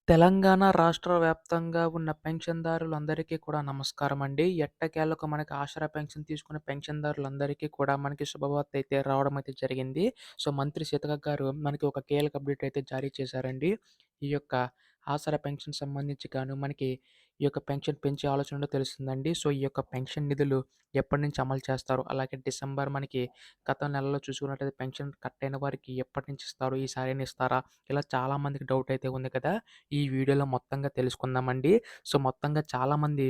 తెలంగాణ రాష్ట్ర వ్యాప్తంగా ఉన్న పెన్షన్‌దారులందరికీ కూడా నమస్కారమండి. ఎట్టకేలకు మనకి ఆసరా పెన్షన్ తీసుకున్న పెన్షన్‌దారులందరికీ కూడా మనకి శుభవార్త అయితే రావడం అయితే జరిగింది. సో, మంత్రి సీతక్క గారు మనకి ఒక కీలక అప్డేట్ అయితే జారీ చేశారండి. ఈ యొక్క ఆసరా పెన్షన్ సంబంధించి గాను మనకి ఈ యొక్క పెన్షన్ పెంచే ఆలోచనలో తెలుస్తుందండి. సో, ఈ యొక్క పెన్షన్ నిధులు ఎప్పటినుంచి అమలు చేస్తారు? అలాగే డిసెంబర్ మనకి గత నెలలో చూసుకున్నట్లయితే పెన్షన్ కట్ అయిన వారికి ఎప్పటినుంచి ఇస్తారు? ఈసారైనా ఇస్తారా? ఇలా చాలా మందికి డౌట్ అయితే ఉంది కదా! ఈ వీడియోలో మొత్తంగా తెలుసుకుందామండి. సో, మొత్తంగా చాలామంది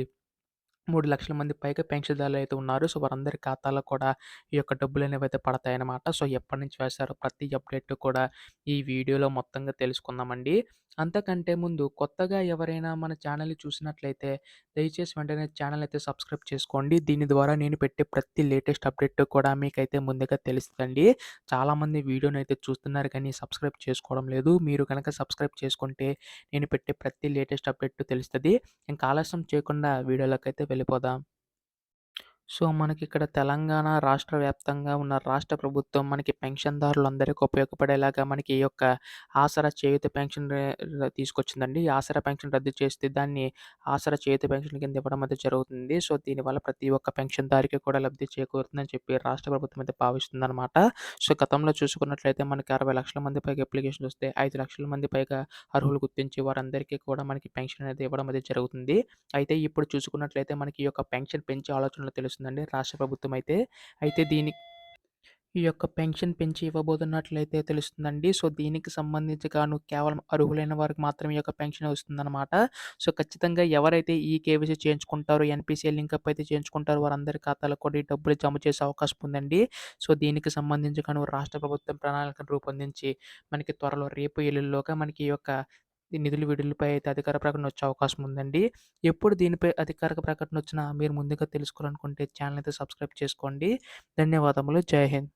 3,00,000 మంది పైగా పెన్షన్‌దారులైతే ఉన్నారు. సో, వారందరి ఖాతాలో కూడా ఈ యొక్క డబ్బులనేవైతే పడతాయన్నమాట. సో, ఎప్పటినుంచి వేశారో ప్రతి అప్డేట్ కూడా ఈ వీడియోలో మొత్తంగా తెలుసుకుందామండి. అంతకంటే ముందు కొత్తగా ఎవరైనా మన ఛానల్‌ని చూసినట్లయితే దయచేసి వెంటనే ఛానల్ అయితే సబ్స్క్రైబ్ చేసుకోండి. దీని ద్వారా నేను పెట్టే ప్రతి లేటెస్ట్ అప్డేట్ కూడా మీకైతే ముందుగా తెలుస్తదండి. చాలామంది వీడియోనైతే చూస్తున్నారు కానీ సబ్స్క్రైబ్ చేసుకోవడం లేదు. మీరు గనక సబ్స్క్రైబ్ చేసుకుంటే నేను పెట్టే ప్రతి లేటెస్ట్ అప్డేట్ తెలుస్తది. ఇంక ఆలస్యం చేయకుండా వీడియోలోకైతే వెళ్ళిపోదాం. సో, మనకిక్కడ తెలంగాణ రాష్ట్ర వ్యాప్తంగా ఉన్న రాష్ట్ర ప్రభుత్వం మనకి పెన్షన్‌దారులందరికీ ఉపయోగపడేలాగా మనకి ఈ యొక్క ఆసరా చేయూత పెన్షన్ తీసుకొచ్చిందండి. ఈ ఆసరా పెన్షన్ రద్దు చేస్తే దాన్ని ఆసరా చేయూత పెన్షన్ కింద ఇవ్వడం అయితే జరుగుతుంది. సో, దీనివల్ల ప్రతి ఒక్క పెన్షన్‌దారుకి కూడా లబ్ధి చేకూరుతుందని చెప్పి రాష్ట్ర ప్రభుత్వం అయితే భావిస్తుందనమాట. సో, గతంలో చూసుకున్నట్లయితే మనకి 60,00,000 మంది పైగా అప్లికేషన్‌లు వస్తే 5,00,000 మంది పైగా అర్హులు గుర్తించి వారందరికీ కూడా మనకి పెన్షన్ అనేది ఇవ్వడం అయితే జరుగుతుంది. అయితే ఇప్పుడు చూసుకున్నట్లయితే మనకి ఈ యొక్క పెన్షన్ పెంచే ఆలోచనలో తెలుస్తుందండి రాష్ట్ర ప్రభుత్వం అయితే. అయితే ఈ యొక్క పెన్షన్ పెంచి ఇవ్వబోతున్నట్లయితే తెలుస్తుందండి. సో, దీనికి సంబంధించి గాను కేవలం అర్హులైన వారికి మాత్రమే ఈ యొక్క పెన్షన్ వస్తుందనమాట. సో, ఖచ్చితంగా ఎవరైతే ఈ కేవైసీ చేయించుకుంటారో, ఎన్‌పీసీఐ లింకప్ అయితే చేయించుకుంటారో వారందరి ఖాతాలకు కూడా ఈ డబ్బులు జమ చేసే అవకాశం ఉందండి. సో, దీనికి సంబంధించి గాను రాష్ట్ర ప్రభుత్వం ప్రణాళికను రూపొందించి మనకి త్వరలో రేపు ఎల్లుండిలోగా మనకి ఈ యొక్క ఈ నిధుల విడుదలపై అయితే అధికార ప్రకటన వచ్చే అవకాశం ఉందండి. ఎప్పుడు దీనిపై అధికారిక ప్రకటన వచ్చినా మీరు ముందుగా తెలుసుకోవాలనుకుంటే ఛానెల్ అయితే సబ్స్క్రైబ్ చేసుకోండి. ధన్యవాదములు. జై హింద్.